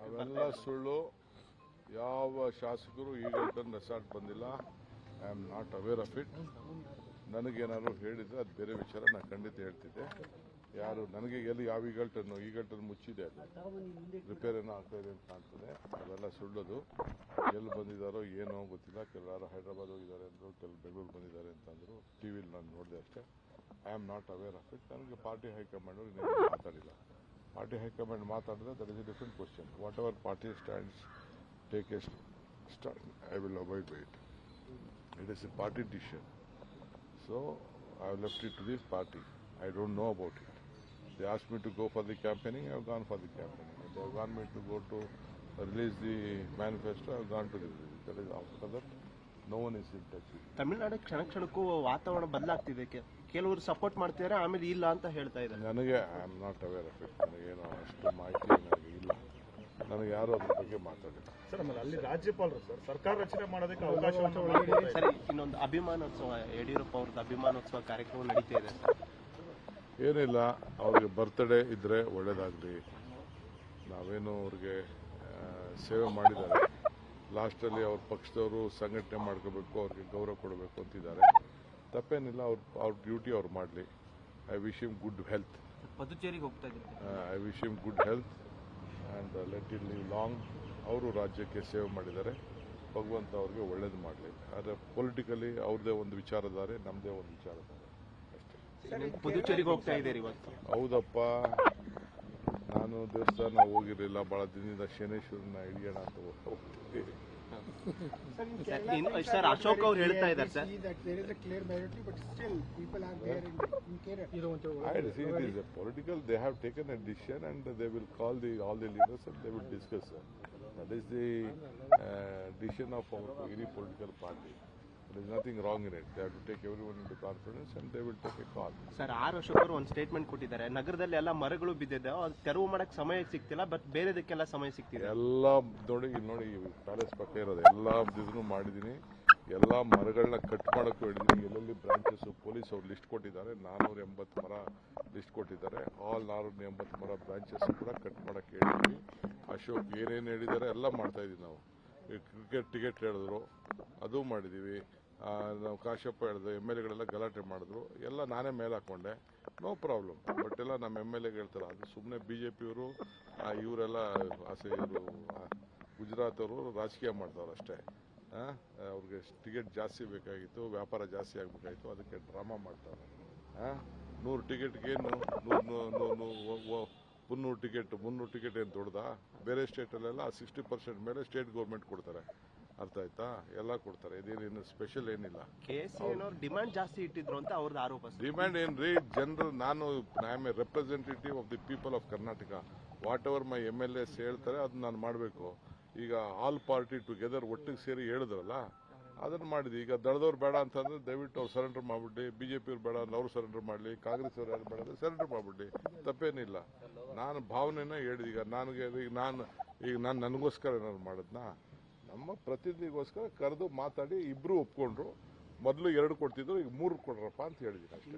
ಅವೆಲ್ಲ ಸುಳ್ಳು. ಯಾವ ಶಾಸಕರು ಈಗಲ್ಟನ್ ರೆಸಾರ್ಟ್ ಬಂದಿಲ್ಲ. I am not aware of it. ನನಗೇನಾದ್ರು ಹೇಳಿದ್ರೆ ಅದು ಬೇರೆ ವಿಚಾರ, ನಾನು ಖಂಡಿತ ಹೇಳ್ತಿದ್ದೆ. ಯಾರು ನನಗೆ ಎಲ್ಲಿ ಯಾವ ಈಗಲ್ಟನ್ ಮುಚ್ಚಿದೆ, ಅದು ರಿಪೇರ್ ಏನೋ ಆಗ್ತಾ ಇದೆ ಅಂತ ಕಾಣ್ತದೆ. ಅವೆಲ್ಲ ಸುಳ್ಳೋದು. ಎಲ್ಲಿ ಬಂದಿದ್ದಾರೋ ಏನೋ ಗೊತ್ತಿಲ್ಲ. ಕೆಲವರು ಹೈದರಾಬಾದ್ ಹೋಗಿದ್ದಾರೆ ಅಂದರು, ಕೆಲವು ಬೆಂಗಳೂರು ಬಂದಿದ್ದಾರೆ ಅಂತಂದರು. ಟಿವಿಲಿ ನಾನು ನೋಡಿದೆ ಅಷ್ಟೇ. I am not aware of it. ನನಗೆ ಪಾರ್ಟಿ ಹೈಕಮಾಂಡ್ ಅವರು ಇನ್ನೇನು ಮಾತಾಡಿಲ್ಲ. ಪಾರ್ಟಿ ಹೈಕಮಾಂಡ್ ಮಾತಾಡಿದ್ರೆ that is A different question. What ever party stands take a stand, I will abide by it. It is a party decision. So I have left it to this party. I don't know about it. They asked me to go for the campaigning, I have gone for the campaigning. They have gone me to go to release the manifesto, I have gone to release it. That is after that, no one is in touch with me. Tamil Nadu ಕ್ಷಣಕ್ಕೂ ವಾತಾವರಣ ಬದಲಾಗ್ತಿದೆ. ಕೆಲವರು support ಮಾಡ್ತಿದ್ದಾರೆ, ಆಮೇಲೆ ಇಲ್ಲ ಅಂತ ಹೇಳ್ತಾ ಇದ್ದಾರೆ. ನನಗೆ I am not aware of it. ನನಗೇನೋ ಅಷ್ಟು ಮಾಹಿತಿ ನನಗೆ ಇಲ್ಲ. ನನಗೆ ಯಾರು ಅದ್ರ ಬಗ್ಗೆ ಮಾತಾಡಿಲ್ಲ. ಸರ್, ಆಮೇಲೆ ಅಲ್ಲಿ ರಾಜ್ಯಪಾಲರು ಸರ್ಕಾರ ರಚನೆ ಮಾಡೋದಕ್ಕೆ ಅವಕಾಶ. ಸರಿ, ಇನ್ನೊಂದು ಅಭಿಮಾನೋತ್ಸವ, ಯಡಿಯೂರಪ್ಪ ಅವ್ರದ್ದು ಅಭಿಮಾನೋತ್ಸವ ಕಾರ್ಯಕ್ರಮ ನಡೀತಾ ಇದೆ ಸರ್. ಏನಿಲ್ಲ, ಅವ್ರಿಗೆ ಬರ್ತ್ಡೇ ಇದ್ರೆ ಒಳ್ಳೇದಾಗಲಿ. ನಾವೇನು ಅವ್ರಿಗೆ ಸೇವೆ ಮಾಡಿದ್ದಾರೆ. ಲಾಸ್ಟಲ್ಲಿ ಅವ್ರ ಪಕ್ಷದವರು ಸಂಘಟನೆ ಮಾಡ್ಕೋಬೇಕು, ಅವ್ರಿಗೆ ಗೌರವ ಕೊಡಬೇಕು ಅಂತಿದ್ದಾರೆ. ತಪ್ಪೇನಿಲ್ಲ. ಅವ್ರ ಡ್ಯೂಟಿ ಅವ್ರು ಮಾಡಲಿ. I wish him good health. ಪುದುಚೇರಿಗೆ ಹೋಗ್ತಾ ಇದ್ದಾರೆ. I wish him good health and let it live long. ಅವರು ರಾಜ್ಯಕ್ಕೆ ಸೇವೆ ಮಾಡಿದ್ದಾರೆ. ಭಗವಂತ ಅವ್ರಿಗೆ ಒಳ್ಳೇದು ಮಾಡಲಿ. ಆದರೆ ಪೊಲಿಟಿಕಲಿ ಅವ್ರದ್ದೇ ಒಂದು ವಿಚಾರಧಾರೆ, ನಮ್ಮದೇ ಒಂದು ವಿಚಾರಧಾರೆ ಅಷ್ಟೇ. ಪುದುಚೇರಿಗೆ ಹೋಗ್ತಾ ಇದ್ದೀರಿ ಇವತ್ತು? ಹೌದಪ್ಪ. ನಾನು ದೇವಸ್ಥಾನ ಹೋಗಿರಲಿಲ್ಲ ಭಾಳ ದಿನದಿಂದ. ಶನೇಶ್ವರನ ಹಿಡಿಯೋಣ ಅಂತ ಹೋಗ್ತಿದ್ದೀವಿ. ಸರ್, ಅಶೋಕ್ ಅವ್ರು ಹೇಳ್ತಾ ಇದ್ದಾರೆ sir, it is a political. They have taken a decision and they will call all the leaders and they will discuss. That is the decision of any political party. There is nothing wrong in it. They have to take everyone into confidence and they will take a call. Sir, Ashok ಅವರು ಒಂದು statement ಕೊಟ್ಟಿದ್ದಾರೆ. ನಗರದಲ್ಲಿ ಎಲ್ಲ ಮರಗಳು ಬಿದ್ದಿದೆ, ಅದು ತೆರವು ಮಾಡಕ್ಕೆ ಸಮಯ ಸಿಗ್ತಿಲ್ಲ, ಬಟ್ ಬೇರೆದಕ್ಕೆಲ್ಲ ಸಮಯ ಸಿಗ್ತಿದೆ. ಎಲ್ಲ ನೋಡಿ, ಪ್ಯಾಲೇಸ್ ಪಕ್ಕ ಇರೋದು ಎಲ್ಲ ಇದನ್ನು ಮಾಡಿದ್ದೀನಿ. ಎಲ್ಲ ಮರಗಳನ್ನ ಕಟ್ ಮಾಡೋಕ್ಕೂ ಹೇಳಿದ್ದೀನಿ. ಎಲ್ಲೆಲ್ಲಿ ಬ್ರಾಂಚಸ್ ಪೊಲೀಸ್ ಅವ್ರು ಲಿಸ್ಟ್ ಕೊಟ್ಟಿದ್ದಾರೆ. 480 ಮರ ಲಿಸ್ಟ್ ಕೊಟ್ಟಿದ್ದಾರೆ. ಆಲ್ 480 ಮರ ಬ್ರಾಂಚಸ್ ಕೂಡ ಕಟ್ ಮಾಡೋಕ್ಕೆ ಹೇಳಿದ್ವಿ. ಅಶೋಕ್ ಏನೇನು ಹೇಳಿದ್ದಾರೆ ಎಲ್ಲ ಮಾಡ್ತಾ ಇದ್ದೀವಿ ನಾವು. ಕ್ರಿಕೆಟ್ ಟಿಕೆಟ್ ಹೇಳಿದ್ರು, ಅದು ಮಾಡಿದ್ದೀವಿ. ನಾವು ಕಾಶ್ಯಪ್ಪ ಹೇಳಿದ್ರು, MLAಗಳೆಲ್ಲ ಗಲಾಟೆ ಮಾಡಿದ್ರು. ಎಲ್ಲ ನಾನೇ ಮೇಲೆ ಹಾಕ್ಕೊಂಡೆ, ನೋ ಪ್ರಾಬ್ಲಮ್. ಬಟ್ ಎಲ್ಲ ನಮ್ಮ MLAಗೆ ಹೇಳ್ತಾರೆ, ಅದು ಸುಮ್ಮನೆ BJPಯವರು ಇವರೆಲ್ಲ ಇವರು ಗುಜರಾತ್ ಅವರು ರಾಜಕೀಯ ಮಾಡ್ತಾವ್ರು ಅಷ್ಟೇ. ಅವ್ರಿಗೆ ಟಿಕೆಟ್ ಜಾಸ್ತಿ ಬೇಕಾಗಿತ್ತು, ವ್ಯಾಪಾರ ಜಾಸ್ತಿ ಆಗಬೇಕಾಗಿತ್ತು, ಅದಕ್ಕೆ ಡ್ರಾಮಾ ಮಾಡ್ತಾರೆ. 100 ಟಿಕೆಟ್ಗೇನು 300 ಟಿಕೆಟ್ ಏನು ದೊಡ್ಡದಾ? ಬೇರೆ ಸ್ಟೇಟಲ್ಲೆಲ್ಲ 60% ಮೇಲೆ ಸ್ಟೇಟ್ ಗೌರ್ಮೆಂಟ್ ಕೊಡ್ತಾರೆ. ಅರ್ಥ ಆಯ್ತಾ? ಎಲ್ಲ ಕೊಡ್ತಾರೆ. ಇದೇನೇನು ಸ್ಪೆಷಲ್ ಏನಿಲ್ಲ. ಡಿಮ್ಯಾಂಡ್ ಜಾಸ್ತಿ ಇಟ್ಟಿದ್ರು ಅಂತ ಅವ್ರದ್ದು ಆರೋಪ. ಡಿಮ್ಯಾಂಡ್ ಏನ್ರಿ? ಜನರು, I am A representative of the people of Karnataka. What ever my MLAs ಹೇಳ್ತಾರೆ ಅದನ್ನ ನಾನು ಮಾಡಬೇಕು. ಈಗ ಆಲ್ ಪಾರ್ಟಿ ಟುಗೆದರ್ ಒಟ್ಟಿಗೆ ಸೇರಿ ಹೇಳಿದ್ರಲ್ಲ, ಅದನ್ನು ಮಾಡಿದ್ವಿ. ಈಗ ದಳದವ್ರು ಬೇಡ ಅಂತಂದ್ರೆ ದಯವಿಟ್ಟು ಅವ್ರು ಸರೆಂಡರ್ ಮಾಡಿಬಿಡಿ. BJPಯವ್ರು ಬೇಡ ಅಂದ್ರೆ ಅವ್ರು ಸರೆಂಡರ್ ಮಾಡಲಿ. ಕಾಂಗ್ರೆಸ್ ಅವ್ರು ಯಾರು ಬೇಡ ಅಂದ್ರೆ ಸರೆಂಡರ್ ಮಾಡಿಬಿಡಿ. ತಪ್ಪೇನಿಲ್ಲ. ನಾನು ಭಾವನೆನ ಹೇಳಿದೆ. ಈಗ ನಾನು ನನಗೋಸ್ಕರ ಏನಾದ್ರು ಮಾಡಿದ್ನಾ? ನಮ್ಮ ಪ್ರತಿನಿಧಿಗೋಸ್ಕರ ಕರೆದು ಮಾತಾಡಿ ಇಬ್ಬರು ಒಪ್ಕೊಂಡ್ರು. ಮೊದಲು 2 ಕೊಡ್ತಿದ್ರು, ಈಗ 3 ಕೊಡ್ರಪ್ಪ ಅಂತ ಹೇಳಿದ್ದೀನಿ ಅಷ್ಟೇ.